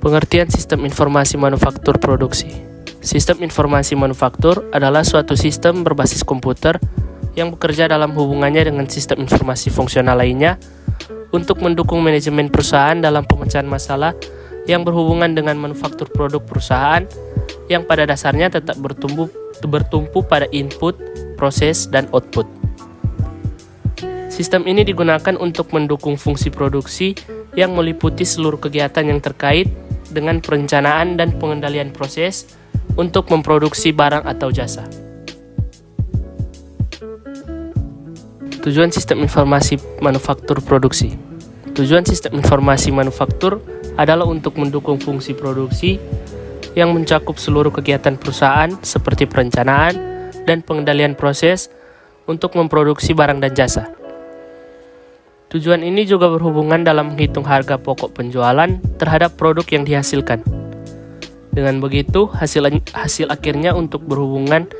Pengertian sistem informasi manufaktur produksi. Sistem informasi manufaktur adalah suatu sistem berbasis komputer yang bekerja dalam hubungannya dengan sistem informasi fungsional lainnya untuk mendukung manajemen perusahaan dalam pemecahan masalah yang berhubungan dengan manufaktur produk perusahaan yang pada dasarnya tetap bertumpu pada input, proses, dan output. Sistem ini digunakan untuk mendukung fungsi produksi yang meliputi seluruh kegiatan yang terkait dengan perencanaan dan pengendalian proses untuk memproduksi barang atau jasa. Tujuan sistem informasi manufaktur produksi. Tujuan sistem informasi manufaktur adalah untuk mendukung fungsi produksi yang mencakup seluruh kegiatan perusahaan seperti perencanaan dan pengendalian proses untuk memproduksi barang dan jasa. Tujuan ini juga berhubungan dalam menghitung harga pokok penjualan terhadap produk yang dihasilkan. Dengan begitu, hasil akhirnya untuk berhubungan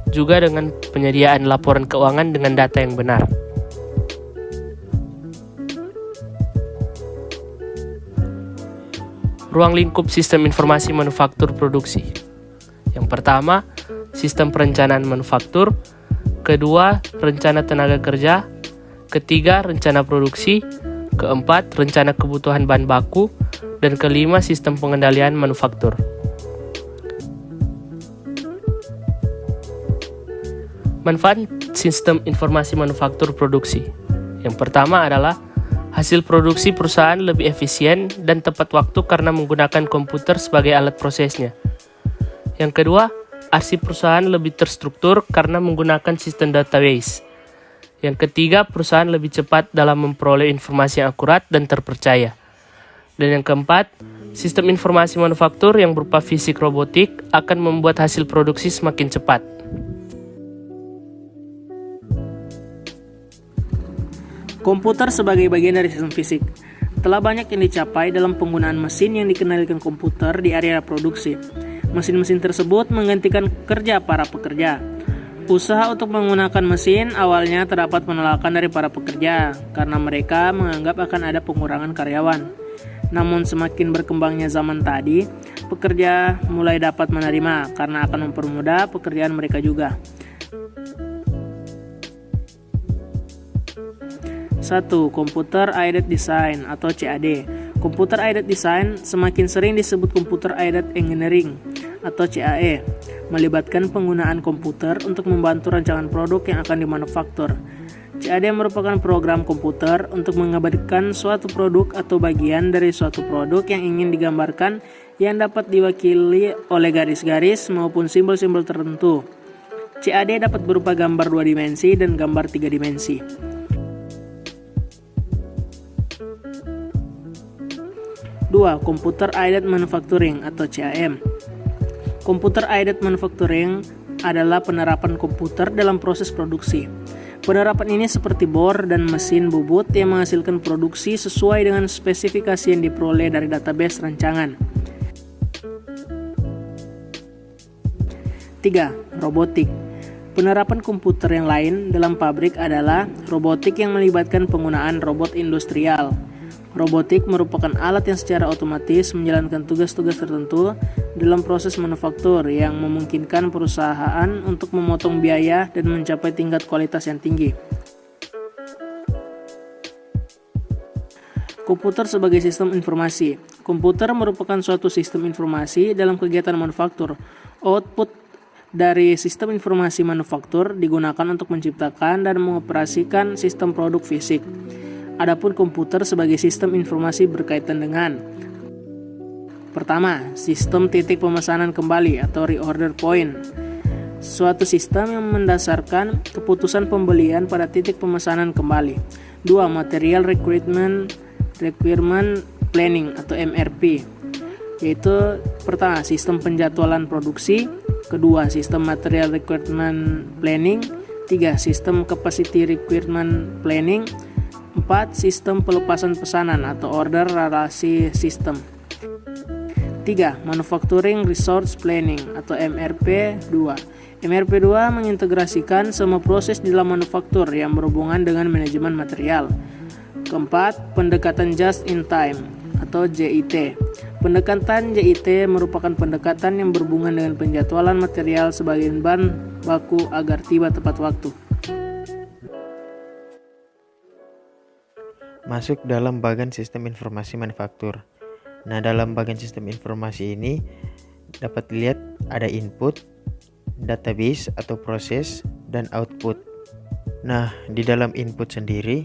juga dengan penyediaan laporan keuangan dengan data yang benar. Ruang lingkup sistem informasi manufaktur produksi. Yang pertama, sistem perencanaan manufaktur. Kedua, rencana tenaga kerja. Ketiga, rencana produksi. Keempat, rencana kebutuhan bahan baku. Dan kelima, sistem pengendalian manufaktur. Manfaat sistem informasi manufaktur produksi. Yang pertama adalah hasil produksi perusahaan lebih efisien dan tepat waktu karena menggunakan komputer sebagai alat prosesnya. Yang kedua, arsip perusahaan lebih terstruktur karena menggunakan sistem database. Yang ketiga, perusahaan lebih cepat dalam memperoleh informasi yang akurat dan terpercaya. Dan yang keempat, sistem informasi manufaktur yang berupa fisik robotik akan membuat hasil produksi semakin cepat. Komputer sebagai bagian dari sistem fisik. Telah banyak yang dicapai dalam penggunaan mesin yang dikendalikan komputer di area produksi. Mesin-mesin tersebut menggantikan kerja para pekerja. Usaha untuk menggunakan mesin awalnya terdapat penolakan dari para pekerja karena mereka menganggap akan ada pengurangan karyawan. Namun semakin berkembangnya zaman tadi, pekerja mulai dapat menerima karena akan mempermudah pekerjaan mereka juga. 1. Computer Aided Design atau CAD. Computer Aided Design semakin sering disebut Computer Aided Engineering atau CAE, melibatkan penggunaan komputer untuk membantu rancangan produk yang akan dimanufaktur. CAD merupakan program komputer untuk mengabadikan suatu produk atau bagian dari suatu produk yang ingin digambarkan yang dapat diwakili oleh garis-garis maupun simbol-simbol tertentu. CAD dapat berupa gambar 2 dimensi dan gambar 3 dimensi. 2. Computer Aided Manufacturing atau CAM. Computer Aided Manufacturing adalah penerapan komputer dalam proses produksi. Penerapan ini seperti bor dan mesin bubut yang menghasilkan produksi sesuai dengan spesifikasi yang diperoleh dari database rancangan. 3. Robotik. Penerapan komputer yang lain dalam pabrik adalah robotik yang melibatkan penggunaan robot industrial. Robotik merupakan alat yang secara otomatis menjalankan tugas-tugas tertentu dalam proses manufaktur yang memungkinkan perusahaan untuk memotong biaya dan mencapai tingkat kualitas yang tinggi. Komputer sebagai sistem informasi. Komputer merupakan suatu sistem informasi dalam kegiatan manufaktur. Output dari sistem informasi manufaktur digunakan untuk menciptakan dan mengoperasikan sistem produk fisik. Adapun komputer sebagai sistem informasi berkaitan dengan: pertama, sistem titik pemesanan kembali atau reorder point. Suatu sistem yang mendasarkan keputusan pembelian pada titik pemesanan kembali. 2. Material Requirement Planning atau MRP, yaitu pertama, sistem penjadwalan produksi. Kedua, sistem Material Requirement Planning. 3. Sistem Capacity Requirement Planning. 4. Sistem pelepasan pesanan atau Order Relation System. 3. Manufacturing Resource Planning atau MRP2. MRP2 mengintegrasikan semua proses dalam manufaktur yang berhubungan dengan manajemen material. Keempat, pendekatan Just in Time atau JIT. Pendekatan JIT merupakan pendekatan yang berhubungan dengan penjadwalan material sebagai bahan baku agar tiba tepat waktu. Masuk dalam bagian sistem informasi manufaktur. Nah, dalam bagian sistem informasi ini dapat dilihat ada input, database atau proses, dan output. Nah, di dalam input sendiri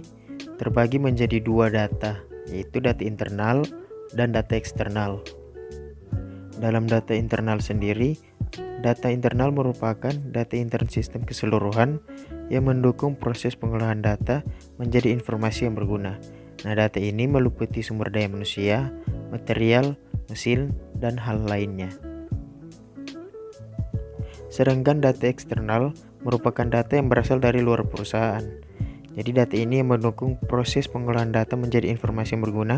terbagi menjadi dua data, yaitu data internal dan data eksternal. Dalam data internal sendiri, data internal merupakan data intern sistem keseluruhan yang mendukung proses pengolahan data menjadi informasi yang berguna. Nah, data ini meliputi sumber daya manusia, material, mesin, dan hal lainnya. Sedangkan data eksternal merupakan data yang berasal dari luar perusahaan. Jadi data ini yang mendukung proses pengolahan data menjadi informasi yang berguna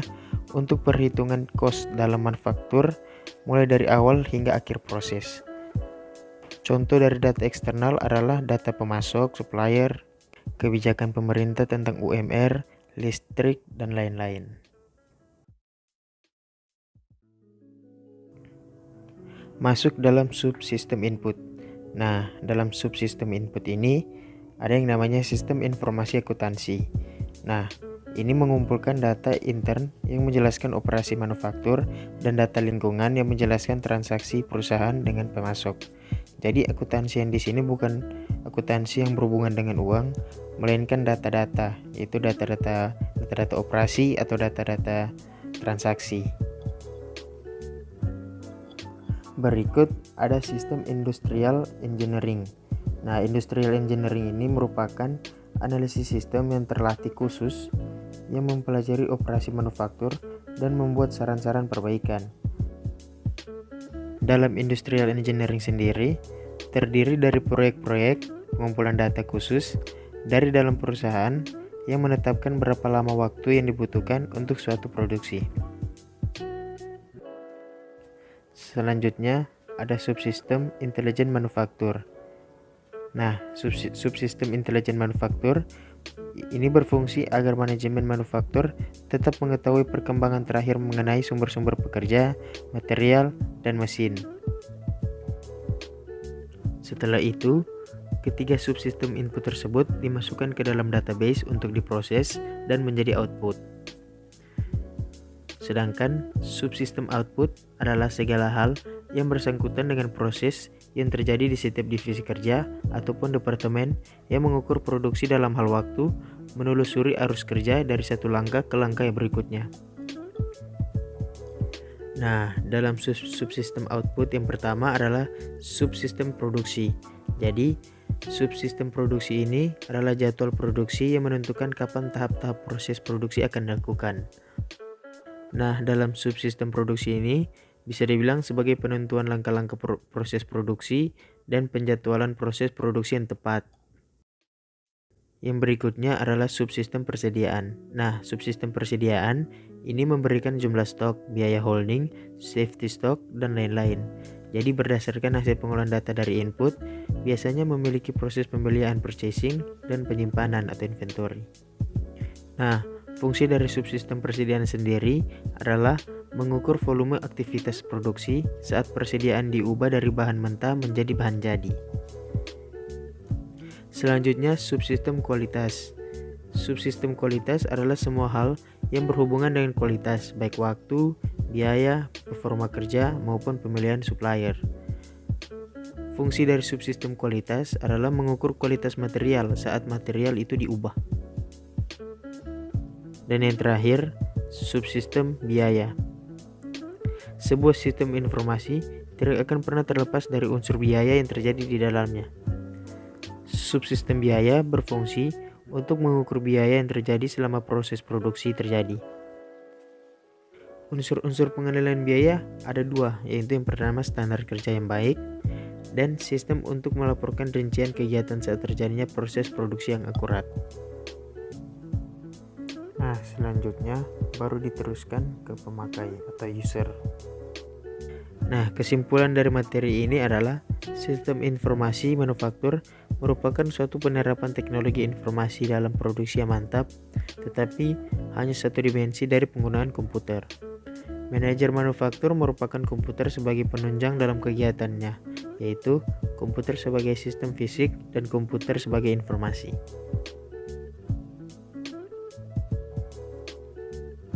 untuk perhitungan cost dalam manufaktur mulai dari awal hingga akhir proses. Contoh dari data eksternal adalah data pemasok, supplier, kebijakan pemerintah tentang UMR, listrik, dan lain-lain. Masuk dalam subsistem input. Nah, dalam subsistem input ini ada yang namanya sistem informasi akuntansi. Nah, ini mengumpulkan data intern yang menjelaskan operasi manufaktur dan data lingkungan yang menjelaskan transaksi perusahaan dengan pemasok. Jadi akuntansi yang di sini bukan akuntansi yang berhubungan dengan uang, melainkan data-data, yaitu data-data operasi atau data-data transaksi. Berikut ada sistem industrial engineering. Nah, industrial engineering ini merupakan analisis sistem yang terlatih khusus yang mempelajari operasi manufaktur dan membuat saran-saran perbaikan. Dalam industrial engineering sendiri, terdiri dari proyek-proyek pengumpulan data khusus dari dalam perusahaan yang menetapkan berapa lama waktu yang dibutuhkan untuk suatu produksi. Selanjutnya, ada subsistem intelijen manufaktur. Nah, subsistem intelijen manufaktur ini berfungsi agar manajemen manufaktur tetap mengetahui perkembangan terakhir mengenai sumber-sumber pekerja, material, dan mesin. Setelah itu, ketiga subsistem input tersebut dimasukkan ke dalam database untuk diproses dan menjadi output. Sedangkan subsistem output adalah segala hal yang bersangkutan dengan proses yang terjadi di setiap divisi kerja ataupun departemen yang mengukur produksi dalam hal waktu, menelusuri arus kerja dari satu langkah ke langkah yang berikutnya. Nah, dalam subsistem output yang pertama adalah subsistem produksi. Jadi, subsistem produksi ini adalah jadwal produksi yang menentukan kapan tahap-tahap proses produksi akan dilakukan. Nah, dalam subsistem produksi ini bisa dibilang sebagai penentuan langkah-langkah proses produksi dan penjadwalan proses produksi yang tepat. Yang berikutnya adalah subsistem persediaan. Nah, subsistem persediaan ini memberikan jumlah stok, biaya holding, safety stock, dan lain-lain. Jadi berdasarkan hasil pengolahan data dari input, biasanya memiliki proses pembelian purchasing dan penyimpanan atau inventory. Nah, fungsi dari subsistem persediaan sendiri adalah mengukur volume aktivitas produksi saat persediaan diubah dari bahan mentah menjadi bahan jadi. Selanjutnya, subsistem kualitas. Subsistem kualitas adalah semua hal yang berhubungan dengan kualitas, baik waktu, biaya, performa kerja, maupun pemilihan supplier. Fungsi dari subsistem kualitas adalah mengukur kualitas material saat material itu diubah. Dan yang terakhir, subsistem biaya. Sebuah sistem informasi tidak akan pernah terlepas dari unsur biaya yang terjadi di dalamnya. Subsistem biaya berfungsi untuk mengukur biaya yang terjadi selama proses produksi terjadi. Unsur-unsur pengendalian biaya ada dua, yaitu yang pertama standar kerja yang baik dan sistem untuk melaporkan rincian kegiatan saat terjadinya proses produksi yang akurat. Nah, selanjutnya baru diteruskan ke pemakai atau user. Nah, kesimpulan dari materi ini adalah sistem informasi manufaktur merupakan suatu penerapan teknologi informasi dalam produksi yang mantap, tetapi hanya satu dimensi dari penggunaan komputer. Manajer manufaktur merupakan komputer sebagai penunjang dalam kegiatannya, yaitu komputer sebagai sistem fisik dan komputer sebagai informasi.